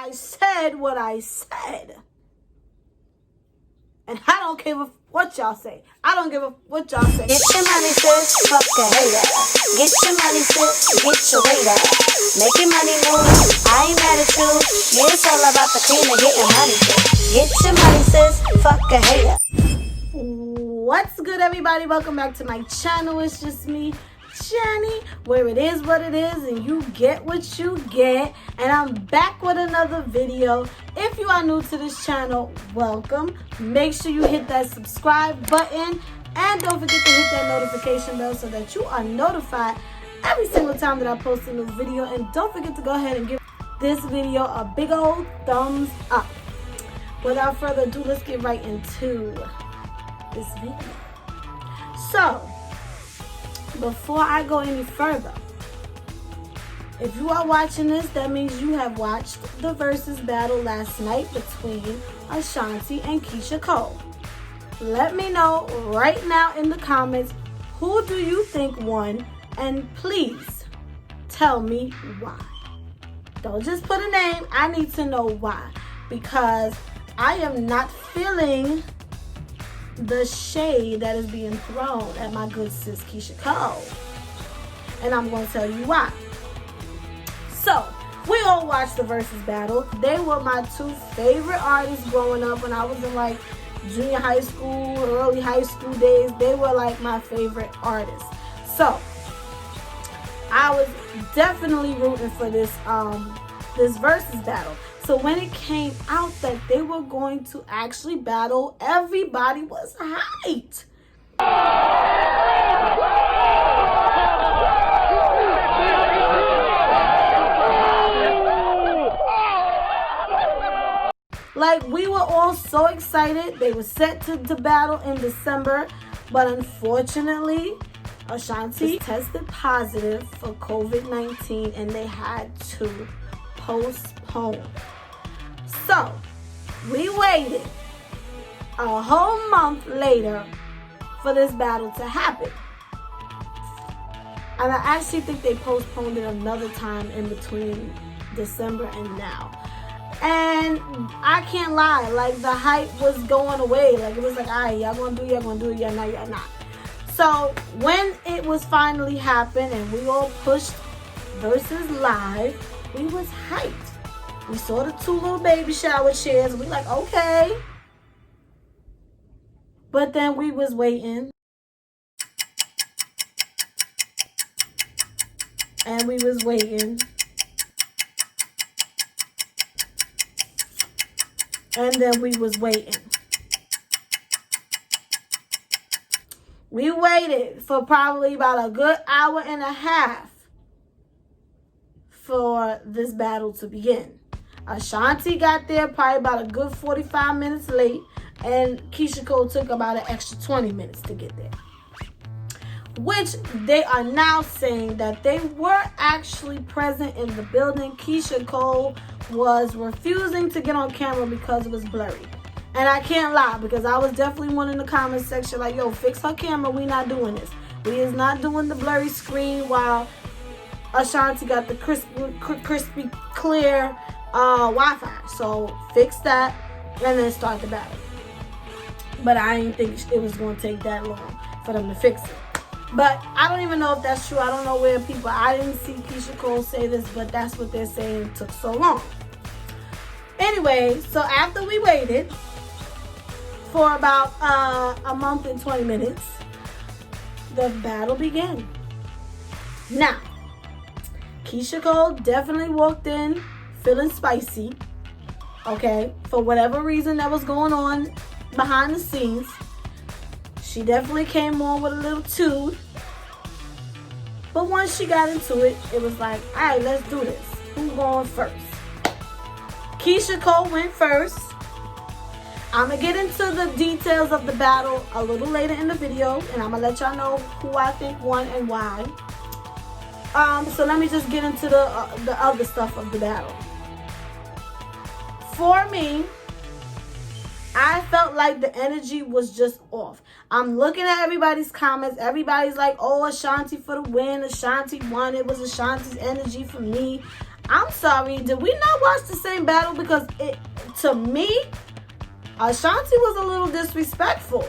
I said what I said. And I don't give a what y'all say. I don't give a what y'all say. Get your money, sis. Fuck a hater. Get your money, sis. Get your weight up. Make your money move. I ain't mad at you. Yeah, it's all about the cream and getting money. Get your money, sis. Fuck a hater. What's good, everybody? Welcome back to my channel. It's just me, Jenny, where it is what it is and you get what you get. And I'm back with another video. If you are new to this channel, welcome. Make sure you hit that subscribe button and don't forget to hit that notification bell so that you are notified every single time that I post a new video. And don't forget to go ahead and give this video a big old thumbs up. Without further ado, let's get right into this video. So before I go any further, if you are watching this, that means you have watched the Verzuz battle last night between Ashanti and Keyshia Cole. Let me know right now in the comments, who do you think won? And please tell me why. Don't just put a name. I need to know why. Because I am not feeling the shade that is being thrown at my good sis Keyshia Cole. And I'm going to tell you why. So, we all watched the Verzuz battle. They were my two favorite artists growing up when I was in like junior high school, early high school days. They were like my favorite artists. So, I was definitely rooting for this Verzuz battle. So when it came out that they were going to actually battle, everybody was hyped. Like, we were all so excited. They were set to battle in December, but unfortunately, Ashanti tested positive for COVID-19 and they had to postpone. So, we waited a whole month later for this battle to happen. And I actually think they postponed it another time in between December and now. And I can't lie, like the hype was going away. Like it was like, all right, y'all gonna do it, y'all not, y'all not. So when it was finally happened and we all pushed Verzuz live, we was hyped. We saw the two little baby shower chairs. We like, okay. But then we was waiting. And we was waiting. And then we was waiting. We waited for probably about a good hour and a half for this battle to begin. Ashanti got there probably about a good 45 minutes late, and Keyshia Cole took about an extra 20 minutes to get there. Which they are now saying that they were actually present in the building. Keyshia Cole was refusing to get on camera because it was blurry. And I can't lie, because I was definitely one in the comment section like, yo, fix her camera. We not doing this. We is not doing the blurry screen while Ashanti got the crispy clear Wi-Fi. So fix that and then start the battle. But I didn't think it was going to take that long for them to fix it. But I don't even know if that's true. I don't know where people, I didn't see Keyshia Cole say this, but that's what they're saying. It took so long. Anyway, so after we waited for about a month and 20 minutes, the battle began. Now, Keyshia Cole definitely walked in feeling spicy, okay, for whatever reason that was going on behind the scenes. She definitely came on with a little toot. But once she got into it, it was like, all right, let's do this. Who's going first? Keyshia Cole went first. I'm going to get into the details of the battle a little later in the video, and I'm going to let y'all know who I think won and why. So let me just get into the other stuff of the battle. For me, I felt like the energy was just off. I'm looking at everybody's comments. Everybody's like, oh, Ashanti for the win. Ashanti won. It was Ashanti's energy for me. I'm sorry, did we not watch the same battle? Because to me, Ashanti was a little disrespectful.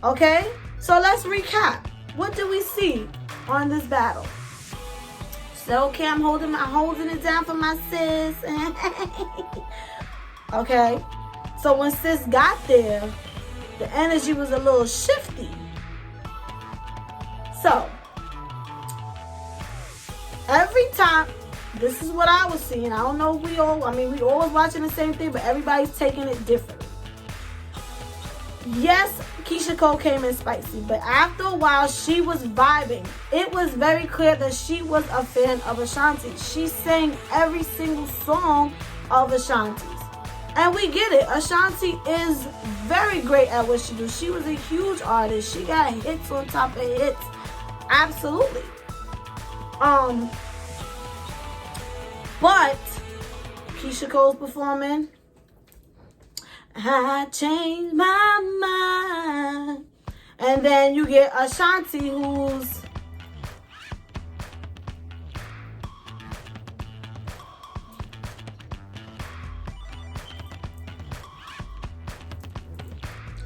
Okay? So let's recap. What did we see on this battle? So, okay, I'm holding it down for my sis. Okay? So when sis got there, the energy was a little shifty. So, every time, this is what I was seeing. I don't know if we always watching the same thing, but everybody's taking it differently. Yes, Keyshia Cole came in spicy, but after a while, she was vibing. It was very clear that she was a fan of Ashanti. She sang every single song of Ashanti's. And we get it. Ashanti is very great at what she does. She was a huge artist. She got hits on top of hits. Absolutely. But Keyshia Cole's performing. I changed my mind. And then you get Ashanti, who's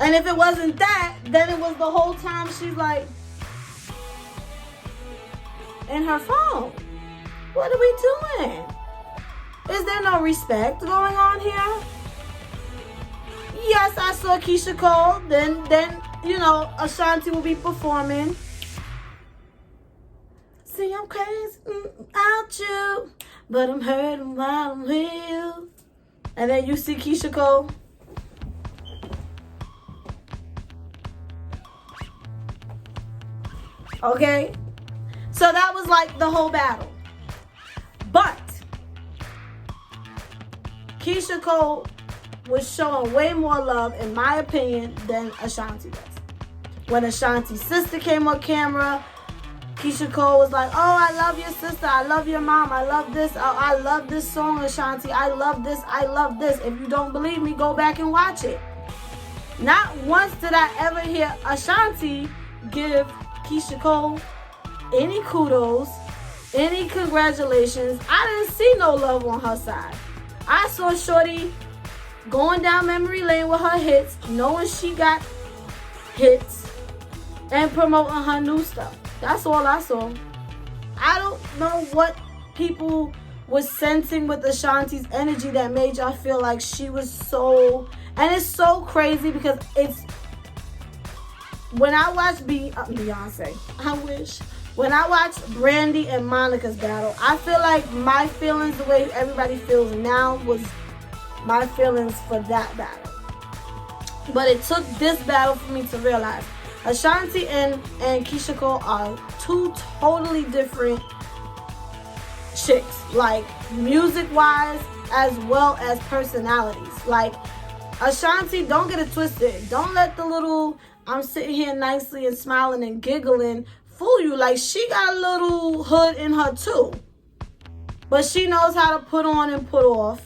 and if it wasn't that, then it was the whole time she's like in her phone. What are we doing? Is there no respect going on here? Yes, I saw Keyshia Cole. Then Ashanti will be performing. See, I'm crazy about you, but I'm hurting while I'm healed. And then you see Keyshia Cole. Okay? So that was like the whole battle. But Keyshia Cole was showing way more love, in my opinion, than Ashanti was. When Ashanti's sister came on camera, Keyshia Cole was like, oh, I love your sister. I love your mom. I love this. Oh, I love this song, Ashanti. I love this. I love this. If you don't believe me, go back and watch it. Not once did I ever hear Ashanti give Keyshia Cole any kudos, any congratulations. I didn't see no love on her side. I saw Shorty going down memory lane with her hits, knowing she got hits, and promoting her new stuff. That's all I saw. I don't know what people was sensing with Ashanti's energy that made y'all feel like she was so... And it's so crazy because it's... When I watch Beyonce, I wish... When I watch Brandy and Monica's battle, I feel like my feelings, the way everybody feels now, was my feelings for that battle. But it took this battle for me to realize Ashanti and Keyshia Cole are two totally different chicks, like music-wise as well as personalities. Like Ashanti, don't get it twisted. Don't let the little I'm sitting here nicely and smiling and giggling fool you. Like, she got a little hood in her too, but she knows how to put on and put off.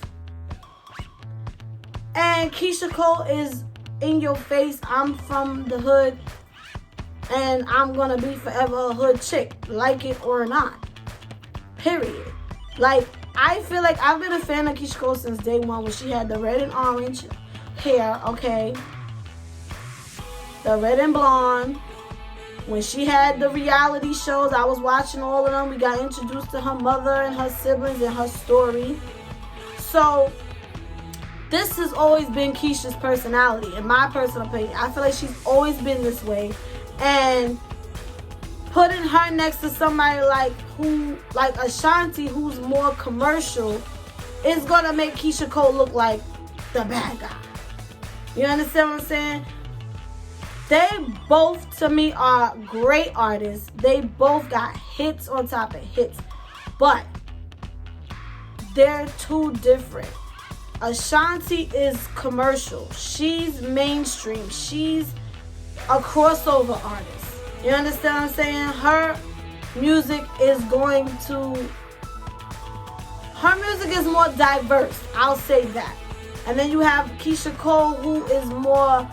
And Keyshia Cole is in your face. I'm from the hood, and I'm gonna be forever a hood chick, like it or not. Period. Like, I feel like I've been a fan of Keyshia Cole since day one, when she had the red and orange hair, okay? The red and blonde. When she had the reality shows, I was watching all of them. We got introduced to her mother and her siblings and her story. So, this has always been Keyshia's personality, in my personal opinion. I feel like she's always been this way. And putting her next to somebody like Ashanti, who's more commercial, is going to make Keyshia Cole look like the bad guy. You understand what I'm saying? They both, to me, are great artists. They both got hits on top of hits. But they're two different. Ashanti is commercial. She's mainstream. She's a crossover artist. You understand what I'm saying? Her music is more diverse. I'll say that. And then you have Keyshia Cole, who is more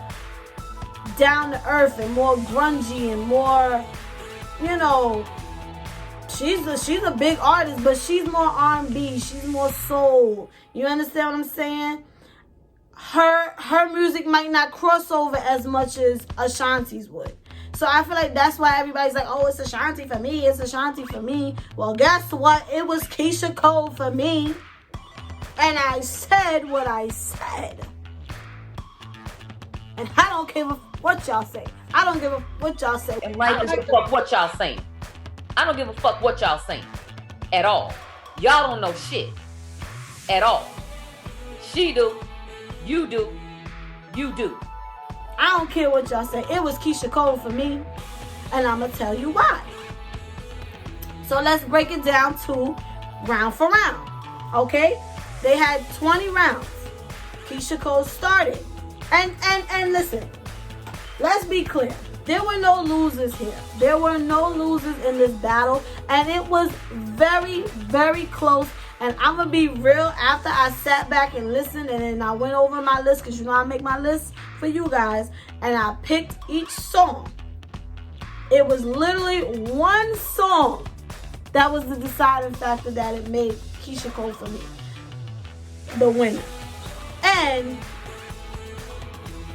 down to earth and more grungy and more, she's a big artist, but she's more R&B. She's more soul. You understand what I'm saying? Her music might not cross over as much as Ashanti's would. So I feel like that's why everybody's like, oh, it's Ashanti for me. It's Ashanti for me. Well, guess what? It was Keyshia Cole for me. And I said what I said. And I don't give a what y'all say. I don't give a what y'all say. And I don't give a fuck what y'all saying. I don't give a fuck what y'all saying. At all. Y'all don't know shit. At all. She do. You do. You do. I don't care what y'all say. It was Keyshia Cole for me. And I'm going to tell you why. So let's break it down to round for round. Okay? They had 20 rounds. Keyshia Cole started. And listen. Let's be clear. There were no losers here. There were no losers in this battle. And it was very, very close. And I'm going to be real, after I sat back and listened and then I went over my list, because you know I make my list for you guys, and I picked each song. It was literally one song that was the deciding factor that it made Keyshia Cole for me the winner. And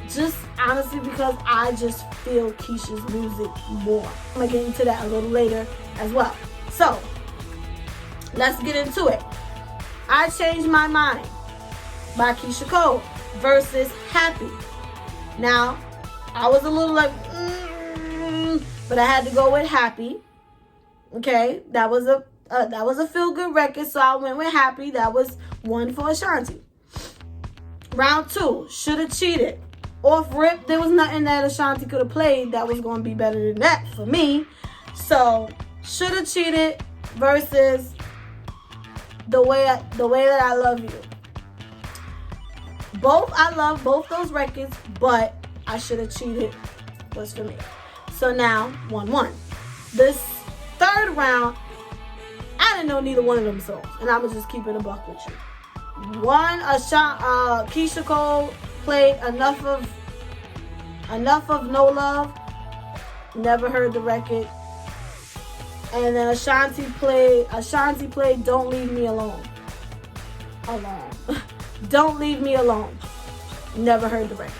just honestly because I just feel Keyshia's music more. I'm going to get into that a little later as well. So, let's get into it. I Changed My Mind by Keyshia Cole versus Happy. Now, I was a little like, but I had to go with Happy. Okay, that was a feel-good record, so I went with Happy. That was one for Ashanti. Round 2, Shoulda Cheated. Off rip, there was nothing that Ashanti could have played that was going to be better than that for me. So, Shoulda Cheated versus the way that I Love You. I love both those records, but I Shoulda Cheated was for me. So now 1-1. This third round, I didn't know neither one of them songs, and I'm gonna just keep it a buck with you. Keyshia Cole played enough of No Love. Never heard the record. And then Ashanti played Don't Leave Me Alone. Don't Leave Me Alone. Never heard the record.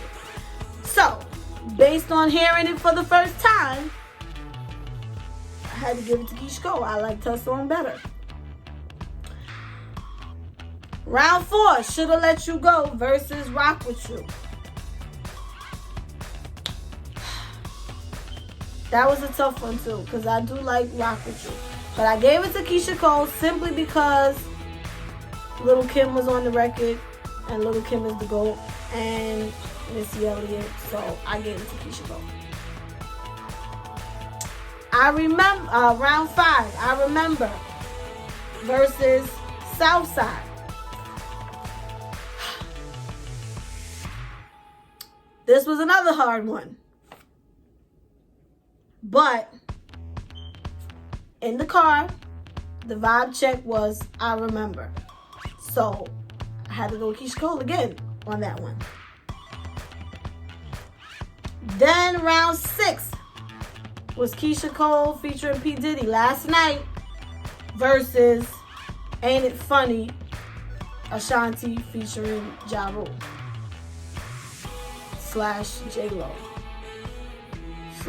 So, based on hearing it for the first time, I had to give it to Keyshia Cole. I liked her song better. Round 4, Shoulda Let You Go versus Rock With You. That was a tough one too, because I do like Rock With You. But I gave it to Keyshia Cole simply because Lil' Kim was on the record, and Lil' Kim is the GOAT, and Missy Elliott, so I gave it to Keyshia Cole. I remember, round 5, I Remember versus Southside. This was another hard one. But in the car, the vibe check was I Remember. So I had to go with Keyshia Cole again on that one. Then round 6 was Keyshia Cole featuring P. Diddy, Last Night versus Ain't It Funny, Ashanti featuring Ja Rule / J-Lo.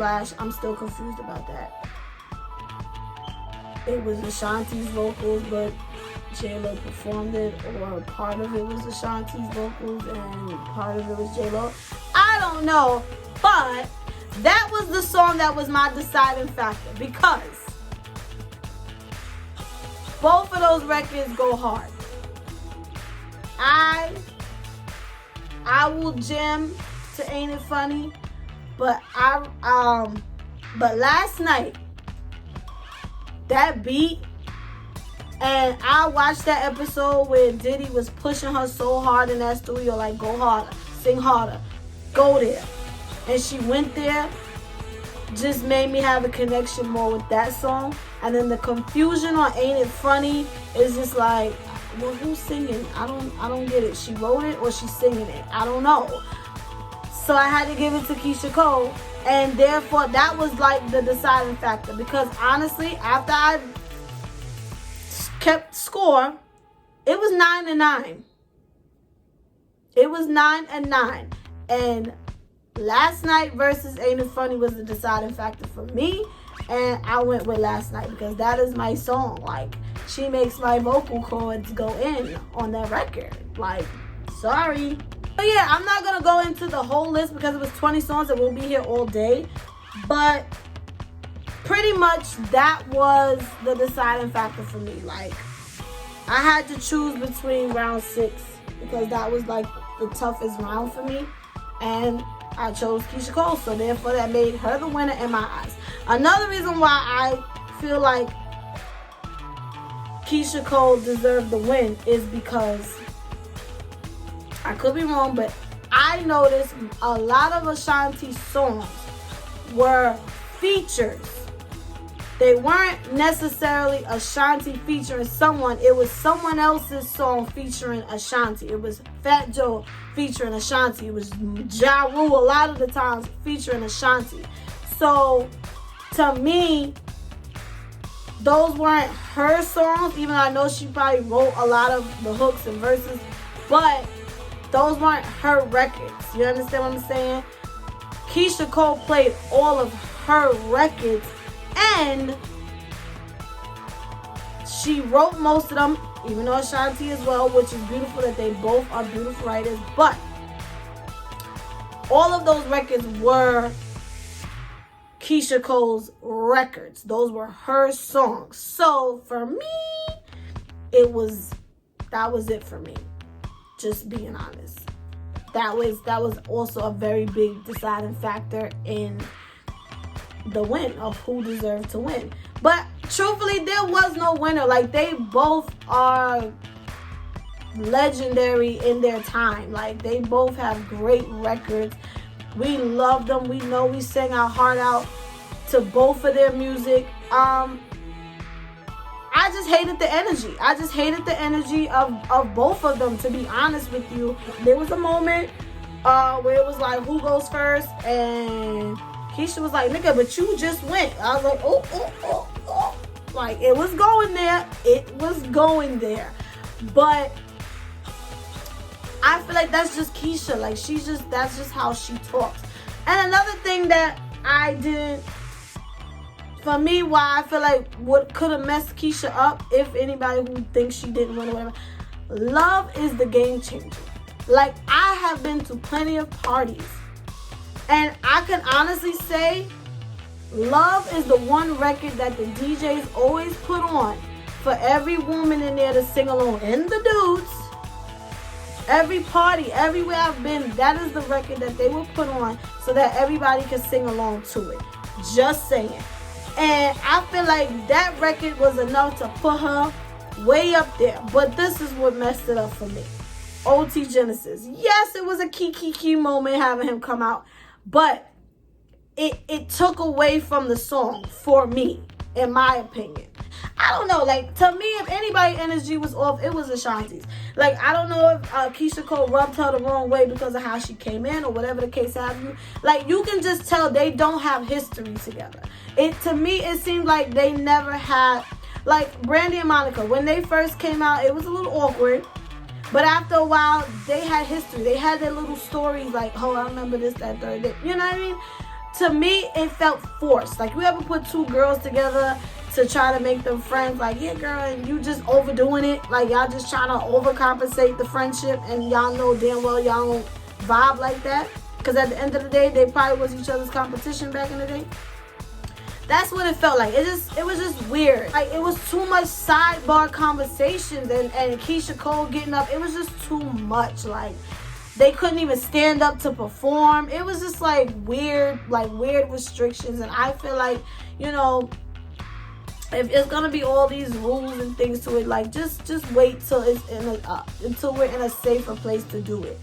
I'm still confused about that. It was Ashanti's vocals, but J-Lo performed it, or part of it was Ashanti's vocals and part of it was J-Lo. I don't know, but that was the song that was my deciding factor, because both of those records go hard. I will jam to Ain't It Funny. But but Last Night, that beat, and I watched that episode where Diddy was pushing her so hard in that studio, like, go harder, sing harder, go there. And she went there, just made me have a connection more with that song. And then the confusion on Ain't It Funny is just like, well, who's singing? I don't get it. She wrote it or she's singing it? I don't know. So I had to give it to Keyshia Cole, and therefore that was like the deciding factor, because honestly, after I kept score, it was 9-9. It was 9-9. And last night versus Ain't It Funny was the deciding factor for me. And I went with Last Night because that is my song. Like, she makes my vocal cords go in on that record. Like, sorry. But yeah, I'm not going to go into the whole list because it was 20 songs and we'll be here all day. But pretty much that was the deciding factor for me. Like, I had to choose between round 6 because that was like the toughest round for me. And I chose Keyshia Cole, so therefore that made her the winner in my eyes. Another reason why I feel like Keyshia Cole deserved the win is because, I could be wrong, but I noticed a lot of Ashanti songs were features. They weren't necessarily Ashanti featuring someone. It was someone else's song featuring Ashanti. It was Fat Joe featuring Ashanti. It was Ja Rule a lot of the times featuring Ashanti. So, to me, those weren't her songs, even though I know she probably wrote a lot of the hooks and verses, but those weren't her records. You understand what I'm saying? Keyshia Cole played all of her records, and she wrote most of them, even though Ashanti as well, which is beautiful that they both are beautiful writers. But all of those records were Keyshia Cole's records. Those were her songs. So for me, that was it for me. Just being honest. That was also a very big deciding factor in the win of who deserved to win. But truthfully, there was no winner. Like, they both are legendary in their time. Like, they both have great records. We love them. We know we sang our heart out to both of their music. I just hated the energy. I just hated the energy of both of them, to be honest with you. There was a moment where it was like, who goes first? And Keyshia was like, nigga, but you just went. I was like, oh. Like, it was going there. It was going there. But I feel like that's just Keyshia. Like, that's just how she talks. And another thing that I didn't, for me, why I feel like what could have messed Keyshia up, if anybody who thinks she didn't win or whatever, love is the game changer. Like, I have been to plenty of parties, and I can honestly say Love is the one record that the DJs always put on for every woman in there to sing along, and the dudes. Every party, everywhere I've been, that is the record that they will put on so that everybody can sing along to it. Just saying. And I feel like that record was enough to put her way up there. But this is what messed it up for me. OT Genesis. Yes, it was a key moment having him come out. But it took away from the song for me, in my opinion. I don't know. Like, to me, if anybody's energy was off, it was Ashanti's. Like, I don't know if Keyshia Cole rubbed her the wrong way because of how she came in or whatever the case have you. Like, you can just tell they don't have history together. To me, it seemed like they never had, like, Brandy and Monica, when they first came out, it was a little awkward. But after a while, they had history. They had their little stories like, oh, I remember this, that, third, that. You know what I mean? To me, it felt forced. Like, you ever put two girls together to try to make them friends? Like, yeah, girl, and you just overdoing it. Like, y'all just trying to overcompensate the friendship, and y'all know damn well y'all don't vibe like that. Because at the end of the day, they probably was each other's competition back in the day. That's what it felt like. It was just weird. Like, it was too much sidebar conversations and Keyshia Cole getting up. It was just too much. Like, they couldn't even stand up to perform. It was just like weird restrictions. And I feel like, you know, if it's gonna be all these rules and things to it, like, just wait till it's until we're in a safer place to do it.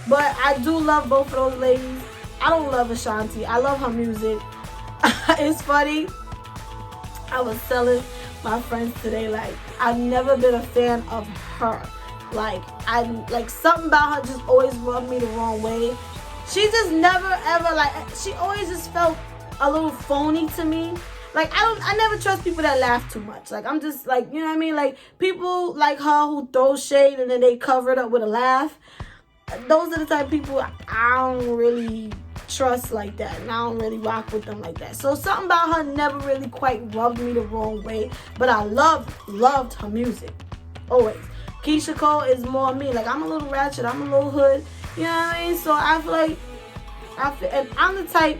But I do love both of those ladies. I don't love Ashanti. I love her music. It's funny. I was telling my friends today, like, I've never been a fan of her. Like, something about her just always rubbed me the wrong way. She just never ever, like, she always just felt a little phony to me. like, I never trust people that laugh too much. Like, I'm just like, you know what I mean? Like, people like her who throw shade and then they cover it up with a laugh. Those are the type of people I don't really trust like that, and I don't really rock with them like that. So something about her never really quite rubbed me the wrong way, but I loved her music always. Keyshia Cole is more me. Like, I'm a little ratchet, I'm a little hood, you know what I mean? So I feel like and I'm the type,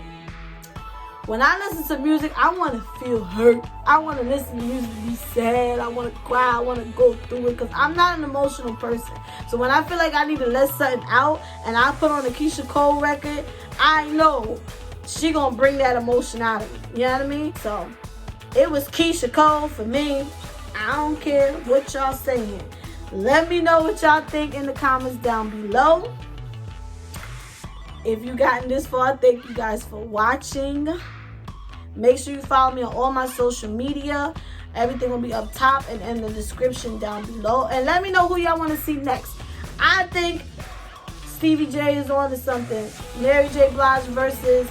when I listen to music, I want to feel hurt. I want to listen to music to be sad. I want to cry. I want to go through it, because I'm not an emotional person. So when I feel like I need to let something out and I put on a Keyshia Cole record, I know she going to bring that emotion out of me. You know what I mean? So it was Keyshia Cole for me. I don't care what y'all saying. Let me know what y'all think in the comments down below. If you gotten this far, thank you guys for watching. Make sure you follow me on all my social media. Everything will be up top and in the description down below. And let me know who y'all want to see next. I think Stevie J is on to something. Mary J. Blige versus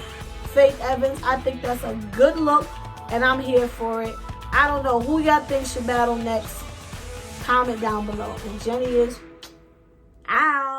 Faith Evans. I think that's a good look, and I'm here for it. I don't know who y'all think should battle next. Comment down below. And Jenny is out.